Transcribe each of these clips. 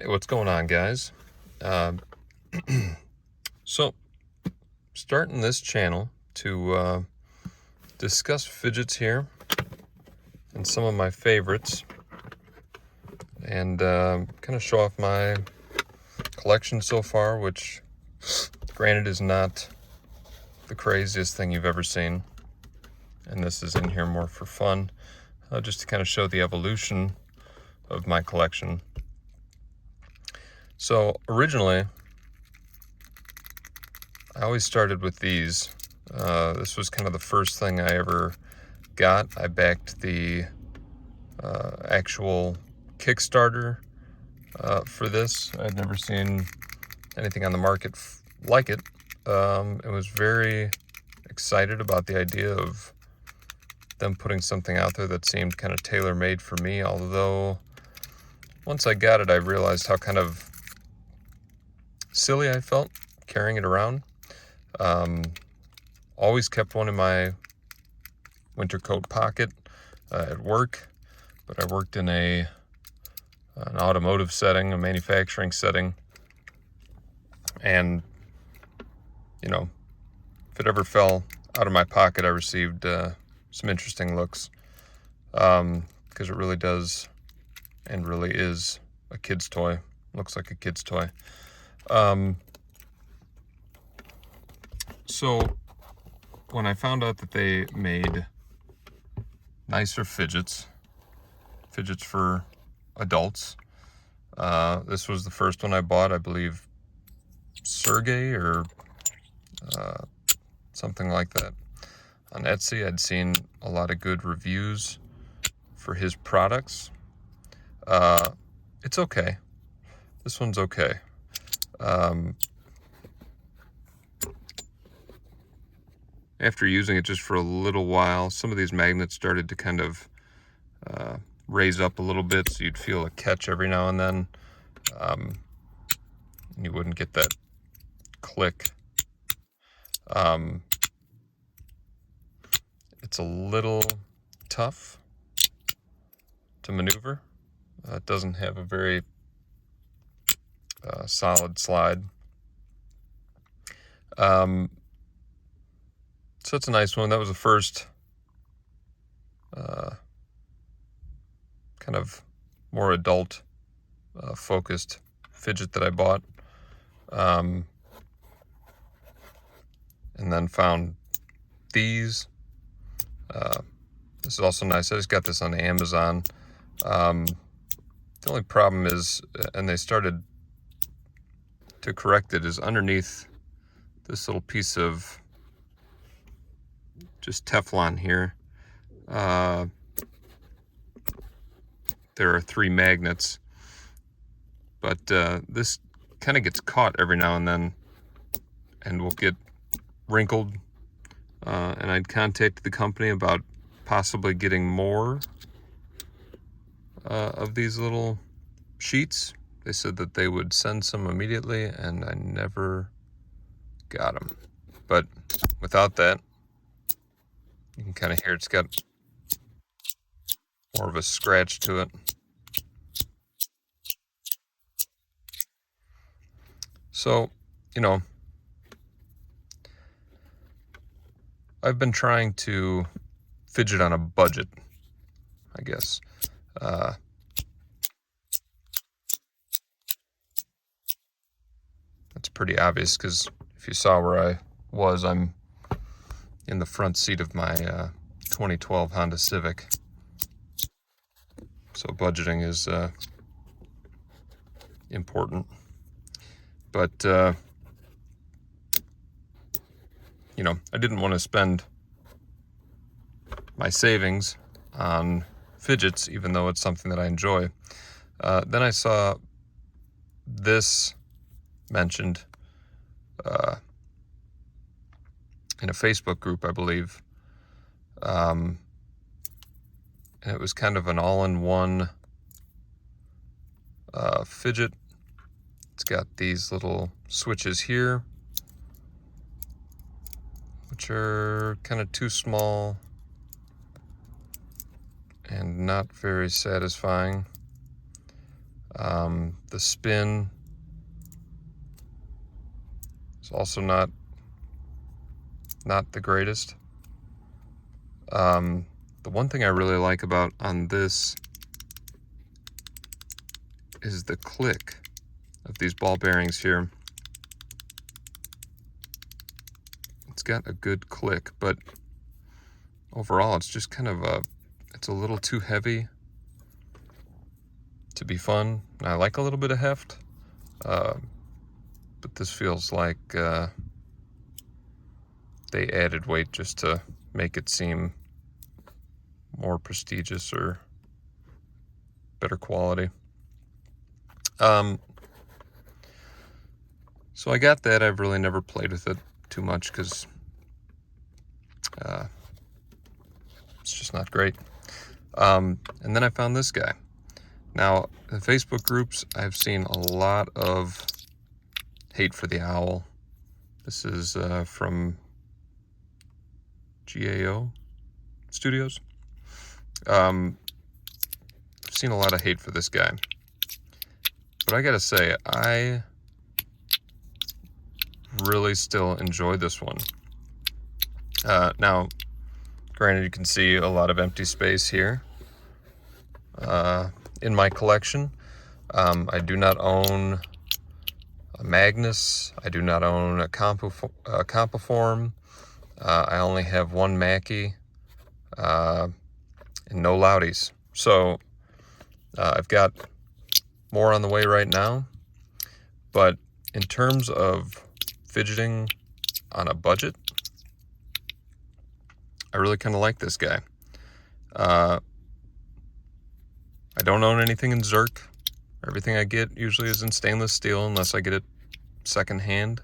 Hey, what's going on, guys? Uh, so, starting this channel to discuss fidgets here and some of my favorites, and kind of show off my collection so far, which, granted, is not the craziest thing you've ever seen. And this is in here more for fun, just to kind of show the evolution of my collection. So, originally, I always started with these. This was kind of the first thing I ever got. I backed the actual Kickstarter for this. I'd never seen anything on the market like it. I was very excited about the idea of them putting something out there that seemed kind of tailor-made for me, although once I got it, I realized how kind of silly I felt carrying it around. Always kept one in my winter coat pocket at work, but I worked in an automotive setting, a manufacturing setting, and if it ever fell out of my pocket, I received some interesting looks, because it really does and really is a kid's toy. Looks like a kid's toy. So when I found out that they made nicer fidgets for adults, this was the first one I bought. I believe Sergey or something like that. On Etsy, I'd seen a lot of good reviews for his products. It's okay. This one's okay. After using it just for a little while, some of these magnets started to kind of raise up a little bit, so you'd feel a catch every now and then. And you wouldn't get that click. It's a little tough to maneuver. It doesn't have a very solid slide. So it's a nice one. That was the first kind of more adult focused fidget that I bought. And then found these. This is also nice. I just got this on Amazon. The only problem is, and they started to correct it, is underneath this little piece of just Teflon here, there are 3 magnets, but this kind of gets caught every now and then and will get wrinkled, and I'd contacted the company about possibly getting more of these little sheets. They said that they would send some immediately, and I never got them. But without that, you can kind of hear it's got more of a scratch to it. So, I've been trying to fidget on a budget, I guess. That's pretty obvious, because if you saw where I was, I'm in the front seat of my 2012 Honda Civic. So budgeting is important. But, I didn't want to spend my savings on fidgets, even though it's something that I enjoy. Then I saw this mentioned in a Facebook group, I believe. And it was kind of an all-in-one fidget. It's got these little switches here, which are kind of too small and not very satisfying. The spin is also not the greatest. The one thing I really like about on this is the click of these ball bearings here. It's got a good click, but overall it's just kind of it's a little too heavy to be fun. I like a little bit of heft, but this feels like they added weight just to make it seem more prestigious or better quality. So I got that. I've really never played with it too much because it's just not great. And then I found this guy. Now, in the Facebook groups, I've seen a lot of hate for the owl. This is from Gao Studios. I've seen a lot of hate for this guy. But I gotta say, I really still enjoy this one. Now, granted, you can see a lot of empty space here in my collection. I do not own a Magnus. I do not own a Compiform. I only have one Mackie and no Loudies. So I've got more on the way right now. But in terms of fidgeting on a budget, I really kind of like this guy. I don't own anything in Zerk. Everything I get usually is in stainless steel unless I get it secondhand.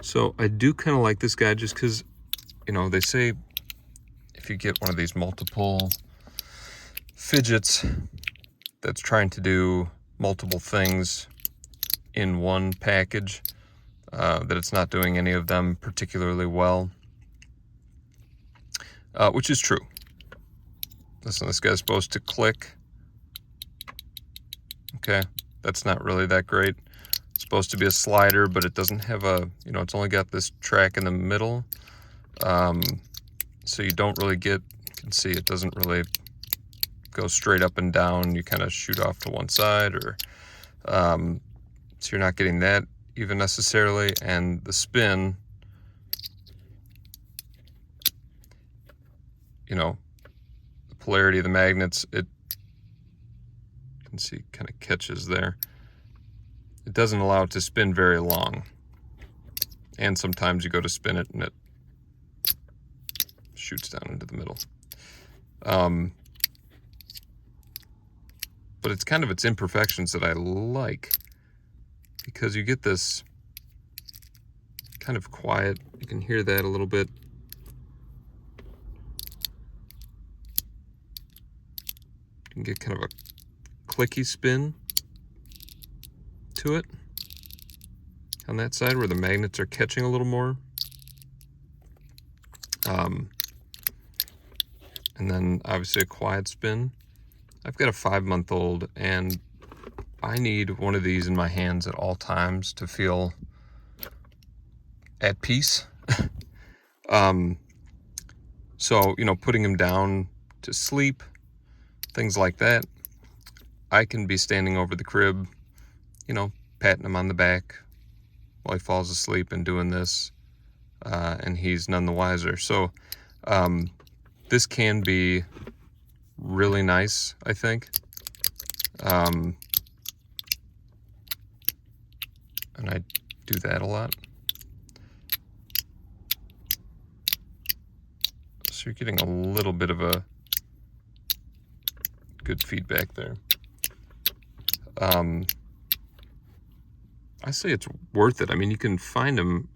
So I do kind of like this guy just because, you know, they say if you get one of these multiple Fidgets that's trying to do multiple things in one package, that it's not doing any of them particularly well, which is true. Listen, this guy's supposed to click. Okay, that's not really that great. It's supposed to be a slider, but it doesn't have a, you know, it's only got this track in the middle. So you don't really get, you can see it doesn't really go straight up and down. You kind of shoot off to one side, or so you're not getting that even necessarily. And the spin, you know, the polarity of the magnets, it, you can see kind of catches there. It doesn't allow it to spin very long. And sometimes you go to spin it and it shoots down into the middle. But it's kind of its imperfections that I like, because you get this kind of quiet, you can hear that a little bit. You can get kind of a clicky spin to it on that side where the magnets are catching a little more. And then obviously a quiet spin. I've got a 5-month-old and I need one of these in my hands at all times to feel at peace. So, you know, putting him down to sleep, things like that, I can be standing over the crib, you know, patting him on the back while he falls asleep and doing this, and he's none the wiser. So this can be really nice, I think. And I do that a lot. So you're getting a little bit of a good feedback there. I say it's worth it. I mean, you can find them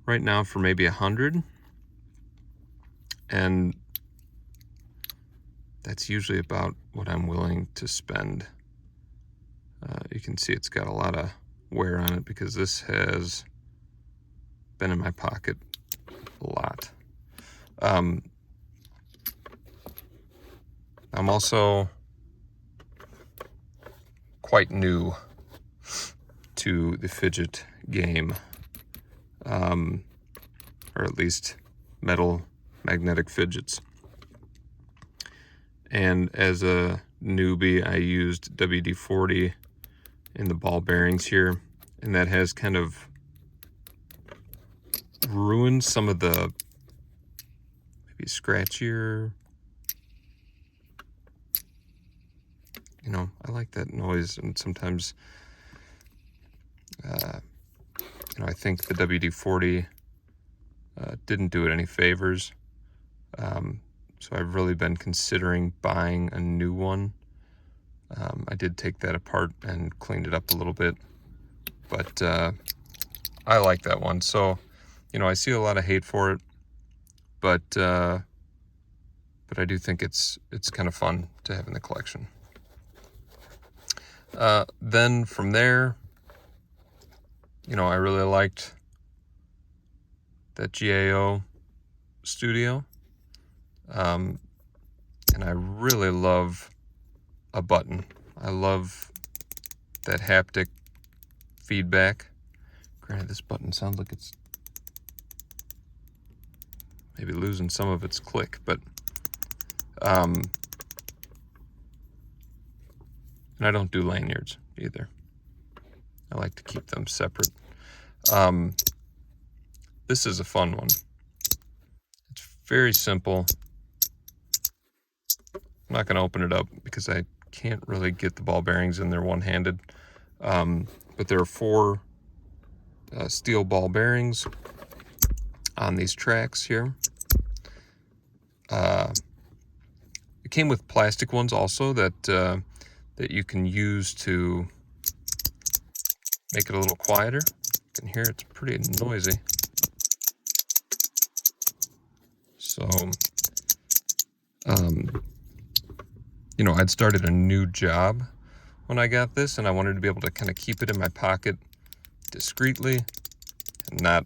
right now for maybe $100, and that's usually about what I'm willing to spend. You can see it's got a lot of wear on it because this has been in my pocket a lot. I'm also quite new to the fidget game, or at least metal magnetic fidgets. And as a newbie, I used WD-40 in the ball bearings here, and that has kind of ruined some of the maybe scratchier, you know, I like that noise, and sometimes you know, I think the WD-40 didn't do it any favors. So I've really been considering buying a new one. I did take that apart and cleaned it up a little bit, but I like that one. So, you know, I see a lot of hate for it, but I do think it's kind of fun to have in the collection. Then from there, you know, I really liked that Gao Studio, and I really love a button. I love that haptic feedback. Granted, this button sounds like it's maybe losing some of its click, but and I don't do lanyards either. I like to keep them separate. This is a fun one. It's very simple. I'm not going to open it up because I can't really get the ball bearings in there one-handed. But there are 4 steel ball bearings on these tracks here. It came with plastic ones also that you can use to make it a little quieter. You can hear it's pretty noisy. So, you know, I'd started a new job when I got this, and I wanted to be able to kind of keep it in my pocket discreetly and not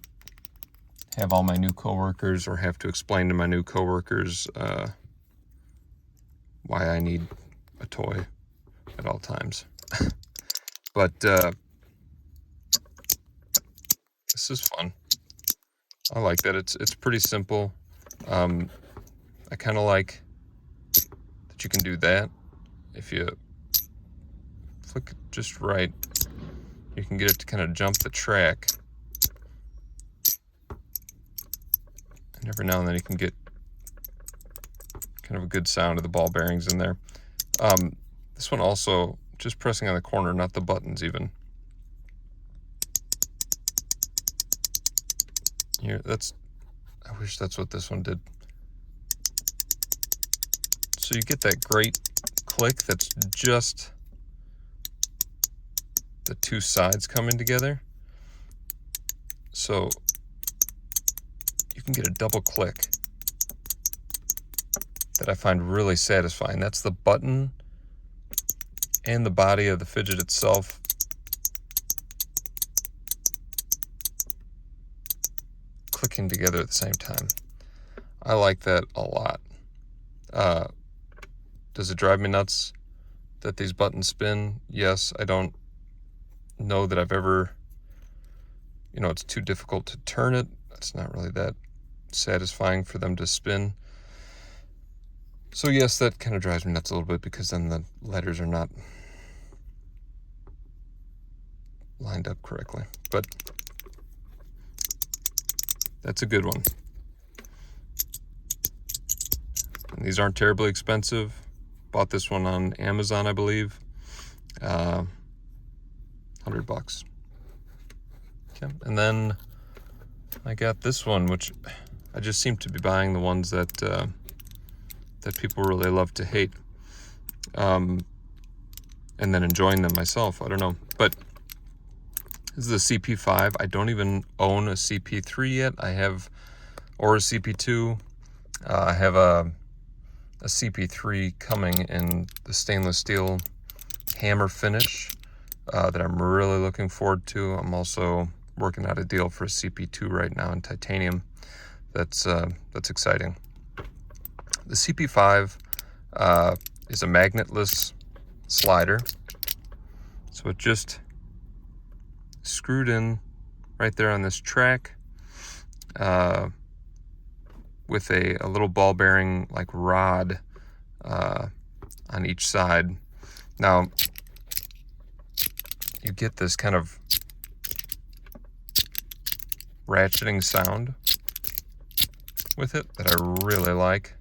have all my new coworkers or have to explain to my new coworkers why I need a toy at all times. But this is fun. I like that. It's pretty simple. I kind of like that you can do that. If you flick it just right, you can get it to kind of jump the track. And every now and then you can get kind of a good sound of the ball bearings in there. This one also, just pressing on the corner, not the buttons even. Here, I wish that's what this one did. So you get that great click that's just the 2 sides coming together. So you can get a double click that I find really satisfying. That's the button and the body of the fidget itself clicking together at the same time. I like that a lot. Does it drive me nuts that these buttons spin? Yes. I don't know that I've ever, you know, it's too difficult to turn it. It's not really that satisfying for them to spin. So yes, that kind of drives me nuts a little bit because then the letters are not lined up correctly. But that's a good one. And these aren't terribly expensive. Bought this one on Amazon, I believe. $100. Okay. And then I got this one, which I just seem to be buying the ones that that people really love to hate, and then enjoying them myself. I don't know, but this is a CP5. I don't even own a CP3 yet. I have, or a CP2. I have a CP3 coming in the stainless steel hammer finish that I'm really looking forward to. I'm also working out a deal for a CP2 right now in titanium. That's exciting. The CP5 is a magnetless slider. So it just screwed in right there on this track with a little ball bearing like rod on each side. Now you get this kind of ratcheting sound with it that I really like.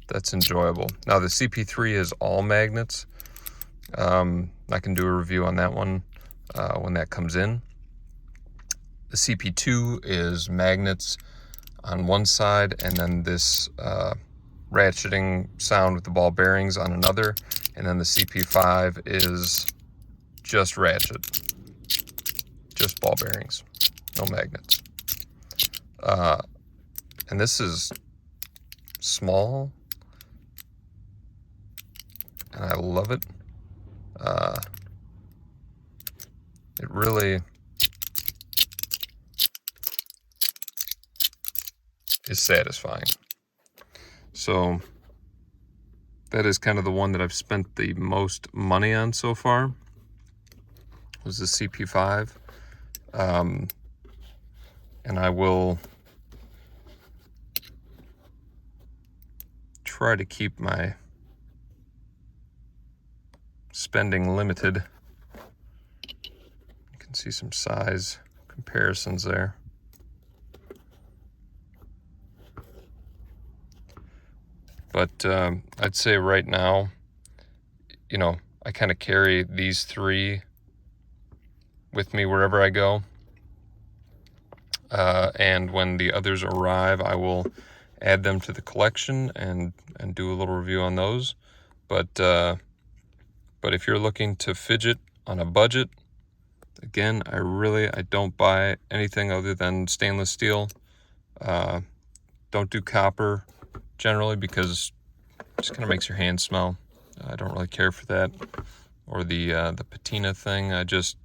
That's enjoyable. Now the CP3 is all magnets. I can do a review on that one when that comes in. The CP2 is magnets on one side, and then this ratcheting sound with the ball bearings on another, and then the CP5 is just ratchet, just ball bearings, no magnets. And this is small, and I love it. It really is satisfying. So that is kind of the one that I've spent the most money on so far, was the CP5. And I will try to keep my spending limited. You can see some size comparisons there. But I'd say right now, you know, I kind of carry these three with me wherever I go. And when the others arrive, I will add them to the collection and do a little review on those. But if you're looking to fidget on a budget, again, I don't buy anything other than stainless steel. Don't do copper generally because it just kind of makes your hands smell. I don't really care for that. Or the patina thing. I just,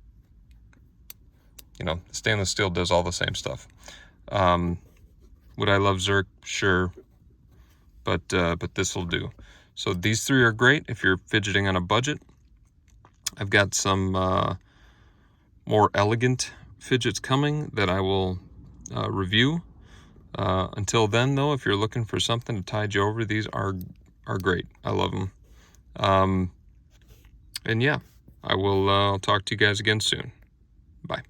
you know, stainless steel does all the same stuff. Would I love Zerk? Sure. But this will do. So these three are great if you're fidgeting on a budget. I've got some more elegant fidgets coming that I will review. Until then, though, if you're looking for something to tide you over, these are great. I love them. And yeah, I will talk to you guys again soon. Bye.